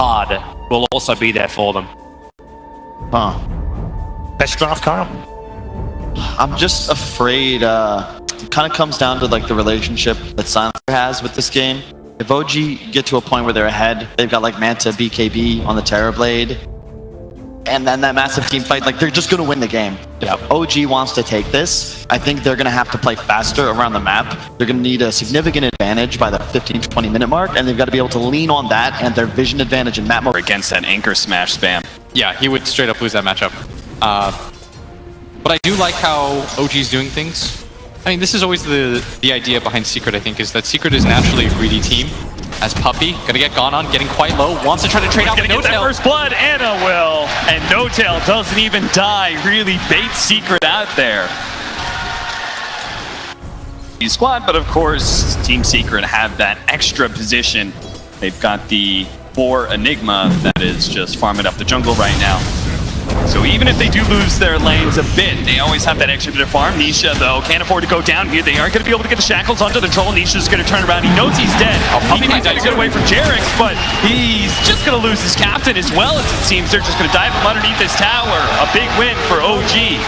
hard will also be there for them. Huh. Best draft, Kyle? I'm just afraid, it kind of comes down to like the relationship that Silencer has with this game. If OG get to a point where they're ahead, they've got like Manta, BKB on the Terrorblade, and then that massive team fight, like they're just going to win the game. Yep. If OG wants to take this, I think they're going to have to play faster around the map. They're going to need a significant advantage by the 15 to 20 minute mark, and they've got to be able to lean on that and their vision advantage and map mode. Against that anchor smash spam. Yeah, he would straight up lose that matchup. But I do like how OG's doing things. I mean, this is always the idea behind Secret, I think, is that Secret is naturally a greedy team. As Puppey, gonna get gone on, getting quite low, wants to try to trade out with Gonna get that No-Tail. first blood, Anna will. And No-Tail doesn't even die, really baits Secret out there. Squad, but of course, Team Secret have that extra position. They've got the 4 Enigma that is just farming up the jungle right now. So even if they do lose their lanes a bit, they always have that extra bit of farm. Nisha, though, can't afford to go down here. They aren't going to be able to get the shackles onto the troll. Nisha's going to turn around. He knows he's dead. He might try to get away from Jerix, but he's just going to lose his captain as well, as it seems. They're just going to dive from underneath this tower. A big win for OG.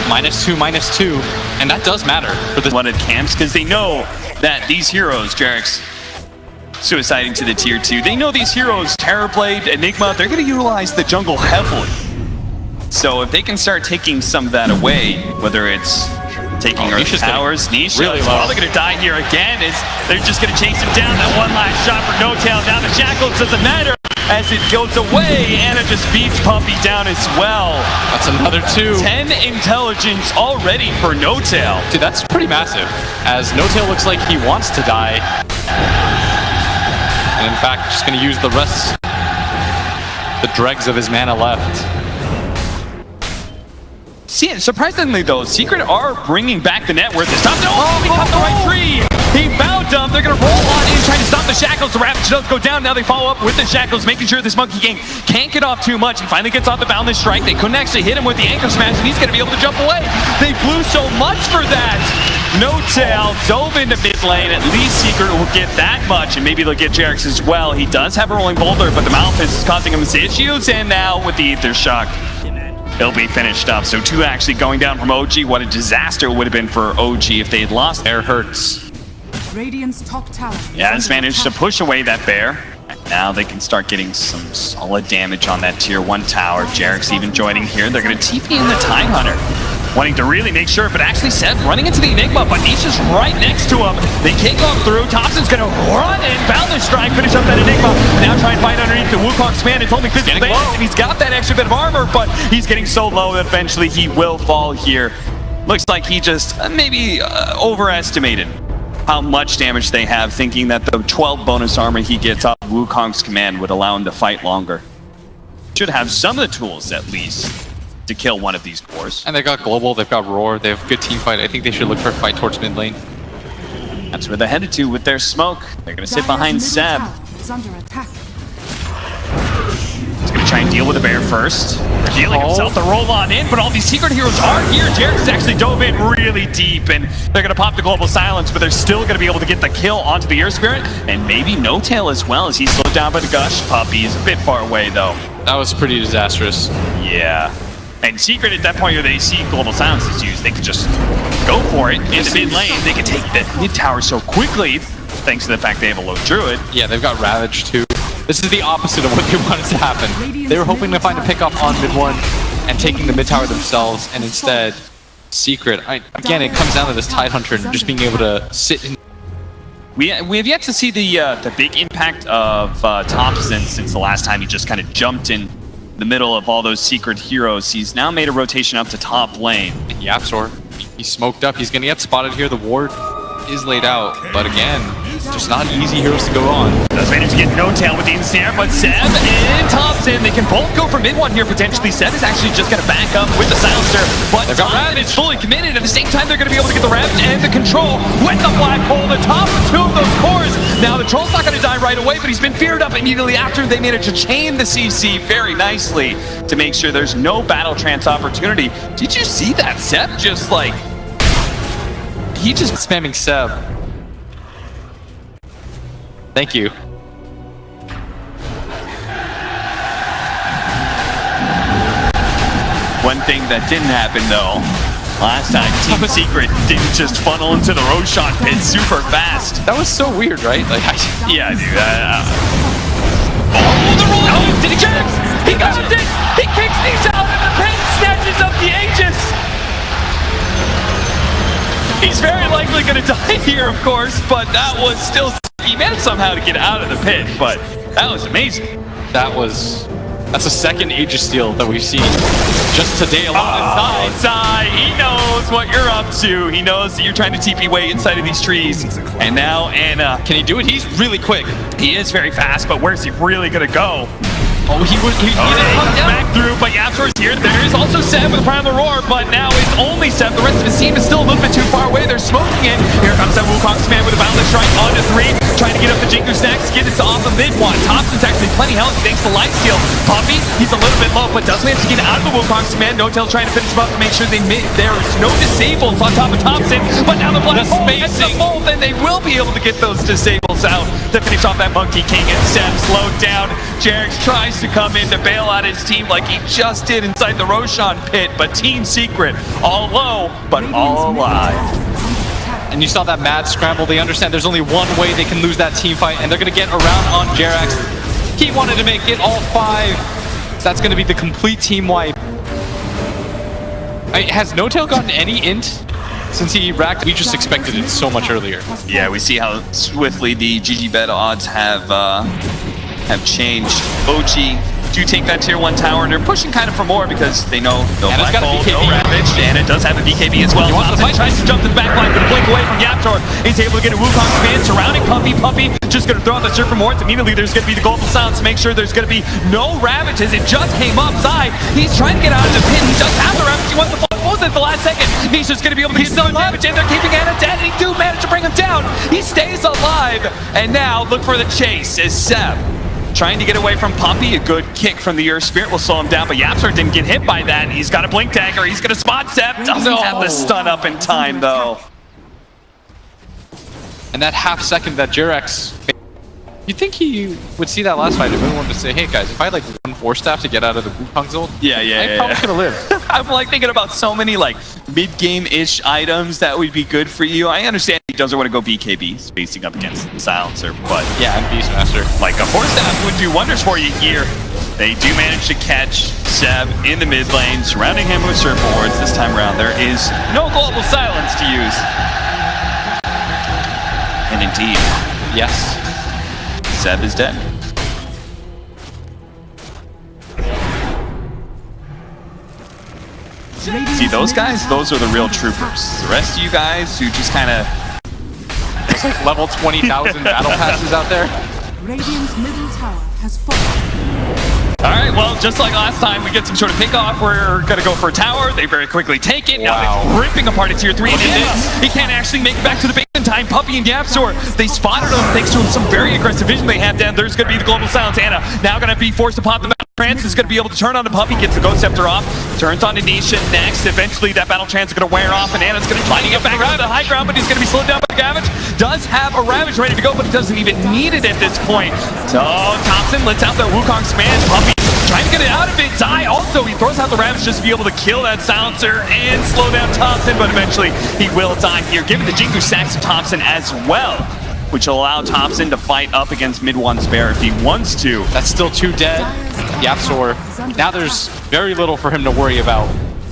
-2, and that does matter for the Wanted camps, because they know that these heroes, Jerix, suiciding to the tier 2, they know these heroes, Terrorblade, Enigma, they're going to utilize the jungle heavily. So if they can start taking some of that away, whether it's taking Earth towers, Nisha, really low. probably going to die here again. They're just going to chase him down. That one last shot for No-Tail. Now the shackles doesn't matter as it goes away. Anna just beats Puppey down as well. That's another 2. 10 intelligence already for No-Tail. Dude, that's pretty massive. As No-Tail looks like he wants to die. And in fact, just gonna use the rest, the dregs of his mana left. See, surprisingly though, Secret are bringing back the network this time. No, he cut the right tree. He found them. They're going to roll on in, trying to stop the shackles. The Ravage does go down. Now they follow up with the shackles, making sure this Monkey Gang can't get off too much. He finally gets off the Boundless Strike. They couldn't actually hit him with the Anchor Smash, and he's going to be able to jump away. They blew so much for that. No-Tail dove into mid lane. At least Secret will get that much, and maybe they'll get Jerix as well. He does have a Rolling Boulder, but the Malphite is causing him issues, and now with the Ether Shock, it'll be finished up. So 2 actually going down from OG. What a disaster it would have been for OG if they had lost. Bear hurts. Radiant's top tower. Yeah, has managed to push away that bear. And now they can start getting some solid damage on that tier 1 tower. Jerix even joining here. They're going to TP in the Time Hunter, wanting to really make sure, but actually Seb running into the Enigma, but Nisha's right next to him. They kick on through. Thompson's going to run in. Boundless Strike, finish up that Enigma. Now try and fight underneath the Wukong's command. It's only physical damage, and he's got that extra bit of armor, but he's getting so low that eventually he will fall here. Looks like he just maybe overestimated how much damage they have, thinking that the 12 bonus armor he gets off Wukong's command would allow him to fight longer. Should have some of the tools, at least, to kill one of these cores. And they've got Global, they've got Roar, they have good team fight. I think they should look for a fight towards mid lane. That's where they're headed to with their smoke. They're going to sit behind Seb. Is under attack. He's going to try and deal with the bear first. Revealing himself to roll on in, but all these Secret heroes are here. Jerix actually dove in really deep, and they're going to pop the Global Silence, but they're still going to be able to get the kill onto the Earth Spirit, and maybe No-Tail as well, as he's slowed down by the Gush. Puppey is a bit far away, though. That was pretty disastrous. Yeah. And Secret at that point where they see Global Silence is used, they could just go for it in the mid lane. They could take the mid tower so quickly, thanks to the fact they have a low Druid. Yeah, they've got Ravage too. This is the opposite of what they wanted to happen. They were hoping to find a pickoff on mid 1 and taking the mid tower themselves, and instead, Secret, again, it comes down to this Tide Hunter and just being able to sit in. We have yet to see the big impact of Thompson since the last time he just kind of jumped in the middle of all those Secret heroes. He's now made a rotation up to top lane. Yapzor, he's smoked up. He's going to get spotted here. The ward is laid out, but again, just not easy heroes to go on. Does manage to get No-Tail with the ensnare, but Seb and Thompson, they can both go for mid 1 here potentially. Seb is actually just going to back up with the Silencer, but Thompson is fully committed. At the same time, they're going to be able to get the Ravage and the control with the Black Hole, the top of 2 of those cores. Now the Troll's not going to die right away, but he's been feared up immediately after. They managed to chain the CC very nicely to make sure there's no battle trance opportunity. Did you see that? Seb just like... He just spamming Seb. Thank you. One thing that didn't happen though, last time, Team Secret didn't just funnel into the Roshan pit super fast. That was so weird, right? Like, Yeah, dude. Oh, the roll! Oh, did he Jax? He got it! He kicks these out of the pit, snatches up the Aegis! He's very likely going to die here, of course, but that was still... He managed somehow to get out of the pit, but that was amazing. That's the second Aegis steal that we've seen just today alone. Sai, he knows what you're up to. He knows that you're trying to TP way inside of these trees. And now Anna. Can he do it? He's really quick. He is very fast, but where's he really going to go? Oh, he didn't come down. Back through, but Yapsor's here. There is also Seb with the Primal Roar, but now it's only Seb. The rest of his team is still a little bit too far away. They're smoking it. Here comes that Wukong's man with a Boundless Strike on to 3, trying to get up the Jingu stacks, get it off of mid-1. Thompson's actually plenty healthy thanks to Lifesteal. Puppy, he's a little bit low, but does manage to get out of the Wukong's man. No-Tail trying to finish him up to make sure there's no disables on top of Thompson, but now the Black Hole gets the bolt, and they will be able to get those disables out to finish off that Monkey King, and Seb slowed down. Jarex tries to come in to bail out his team like he just did inside the Roshan pit, but Team Secret all low, but all alive. And you saw that mad scramble. They understand there's only one way they can lose that team fight, and they're going to get around on Jarex. He wanted to make it all 5. So that's going to be the complete team wipe. Has No-Tail gotten any int since he racked? We just expected it so much earlier. Yeah, we see how swiftly the GG bet odds have changed. OG do take that tier 1 tower, and they're pushing kind of for more because they know no Black Hole, no Ravage, and it does have a BKB as well. Thompson tries to jump to the back line, but a blink away from Yaptor. He's able to get a Wukong command surrounding Puppy. Puppy just going to throw out the Surfer Morts. Immediately there's going to be the Global Silence to make sure there's going to be no Ravages. It just came up. Zai, he's trying to get out of the pit. He does have the Ravage. He wants the full at the last second. He's just going to be able to get some damage, and they're keeping Anna dead, and he do manage to bring him down. He stays alive, and now look for the chase as Seb trying to get away from Puppy. A good kick from the Earth Spirit will slow him down, but Yapsor didn't get hit by that. He's got a Blink Dagger. He's going to spot Seb. Doesn't have the stun up in time, though. And that half second that Jarex... You'd think he would see that last fight and really wanted to say, hey guys, if I had like 1 4 staff to get out of the Wukong zone, I probably could have lived. I'm like thinking about so many like mid-game-ish items that would be good for you. I understand he doesn't want to go BKB, spacing up against the Silencer, but yeah, and Beastmaster. Like a 4 staff would do wonders for you here. They do manage to catch Seb in the mid lane, surrounding him with surfboards. This time around, there is no Global Silence to use. And indeed, yes, Seb is dead. See those guys? Those are the real troopers. The rest of you guys who just kind of... It's like level 20,000 battle passes out there. Radiant's middle tower has fallen. Alright, well, just like last time, we get some sort of pickoff. We're going to go for a tower. They very quickly take it. Now they're ripping apart a tier 3. He can't actually make it back to the base in time. Puppy and Yapsor, they spotted him thanks to some very aggressive vision they have down. There's going to be the Global Silence. Anna now going to be forced to pop the Battle Trance. Is going to be able to turn on the Puppy, gets the Ghost Scepter off, turns on to Nisha next. Eventually, that Battle Trance is going to wear off, and Anna's going to try to get back around the high ground, but he's going to be slowed down by the Ravage. Does have a Ravage ready to go, but he doesn't even need it at this point. So, Thompson lets out the Wukong's man. Puppy trying to get it out of it. Zai also, he throws out the Ravage just to be able to kill that Silencer and slow down Thompson, but eventually he will die here, given the Jingu stacks of Thompson as well, which will allow Thompson to fight up against mid-1's bear if he wants to. That's still 2 dead. Yapsor, now there's very little for him to worry about.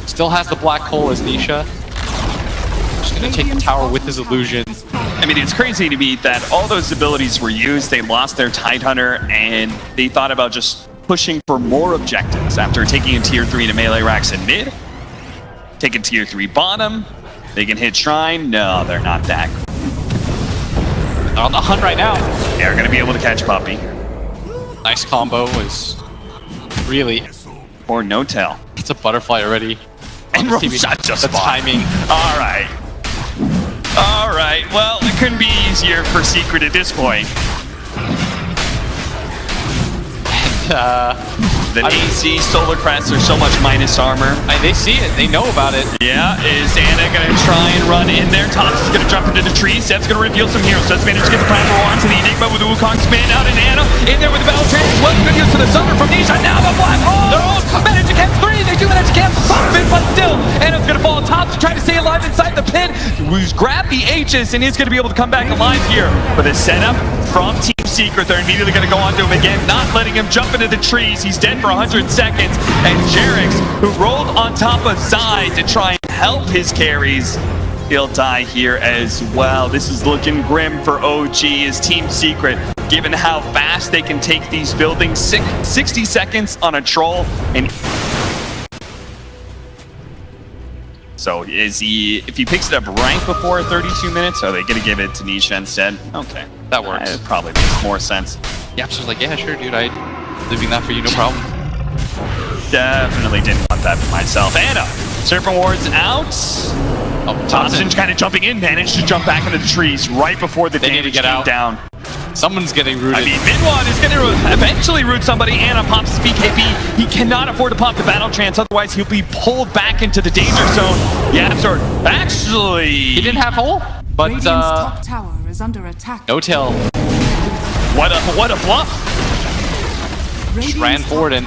Still has the Black Hole as Nisha. Just gonna take the tower with his illusion. I mean, it's crazy to me that all those abilities were used. They lost their Tidehunter, and they thought about just pushing for more objectives after taking a tier 3 into melee racks in mid, taking tier 3 bottom. They can hit Shrine. No, they're not that. They're on the hunt right now. They're going to be able to catch Puppy. Nice combo was really... Or No-Tail. It's a butterfly already. And Roshan just the timing. All right. All right. Well, it couldn't be easier for Secret at this point. The AC Solar Crest are so much minus armor. They see it. They know about it. Yeah, is Anna going to try and run in there? Thompson's going to jump into the tree. Seb's going to reveal some heroes. Seb's managed to get the Primal Roar into the Enigma with the Wukong spin out, and Anna in there with the Battle Trance. Well, good use to the Summer from Nisha. Now the Black Hole! Managed to catch 3. They do manage to catch 5. alive inside the pit. Who's grabbed the H's and is going to be able to come back alive here. But a setup from Team Secret. They're immediately going to go onto him again, not letting him jump into the trees. He's dead for 100 seconds. And Jerix, who rolled on top of Zai to try and help his carries, he'll die here as well. This is looking grim for OG as Team Secret, given how fast they can take these buildings. 60 seconds on a troll. And so if he picks it up right before 32 minutes, are they going to give it to Nisha instead? Okay. That works. It probably makes more sense. Yaps was like, yeah, sure, dude. I'm leaving that for you, no problem. Definitely didn't want that for myself. Anna, Serpent Ward's out. Oh, Thompson kind of jumping in, managed to jump back into the trees right before the damage came down. Someone's getting rooted. I mean, Min1 is going to eventually root somebody. Anna pops BKB. He cannot afford to pop the battle trance, otherwise he'll be pulled back into the danger zone. Yapzor, actually, he didn't have hole, but Radiant's top tower is under attack. no tail. What a bluff. Just ran forward and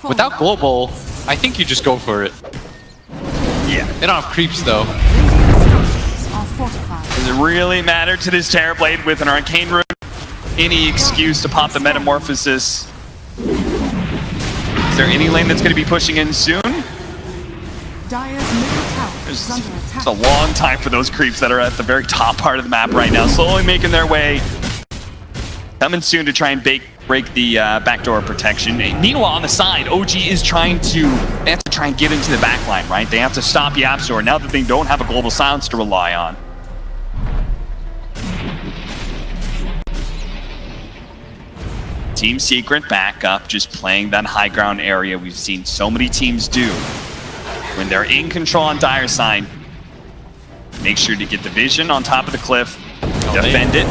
without global, I think you just go for it. Yeah. They don't have creeps though. Are fortified. Does it really matter to this Terrorblade with an Arcane Rune? Any excuse to pop the Metamorphosis? Is there any lane that's going to be pushing in soon? Dire's middle tower is under attack. It's a long time for those creeps that are at the very top part of the map right now, slowly making their way. Coming soon to try and break the backdoor protection. Meanwhile, on the side, OG is trying to, they have to try and get into the backline, right? They have to stop Yapzor now that they don't have a global silence to rely on. Team Secret back up, just playing that high ground area we've seen so many teams do. When they're in control on Dire side, make sure to get the vision on top of the cliff, defend it.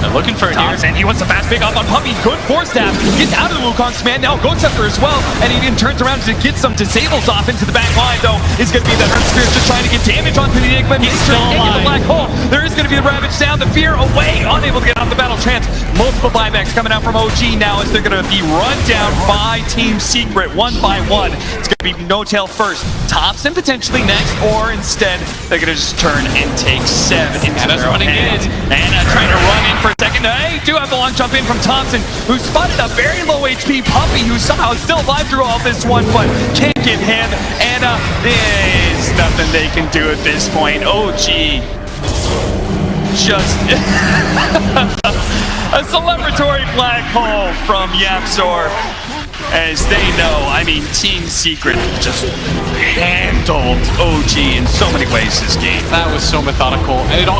They're looking for it here. And he wants a fast pick up on Puppy. Good force stab. Gets out of the Wukong's command. Now Ghost Scepter as well. And he even turns around to get some disables off into the back line, though. Is going to be that Earth Spear just trying to get damage onto the Enigma. He's still alive. The black hole. There is going to be a Ravage down. The Fear away. Unable to get off the battle trance. Multiple buybacks coming out from OG now as they're going to be run down by Team Secret one by one. It's going to be No Tail first. Thompson potentially next. Or instead, they're going to just turn and take 7 into their own hands. Anna trying to run in for a second. Hey, do have the long jump in from Thompson, who spotted a very low HP Puppy, who somehow is still alive through all this one, but can't get him. Anna, there's nothing they can do at this point. OG, just a celebratory black hole from Yapzor. As they know, I mean, Team Secret just handled OG in so many ways this game. That was so methodical, and it all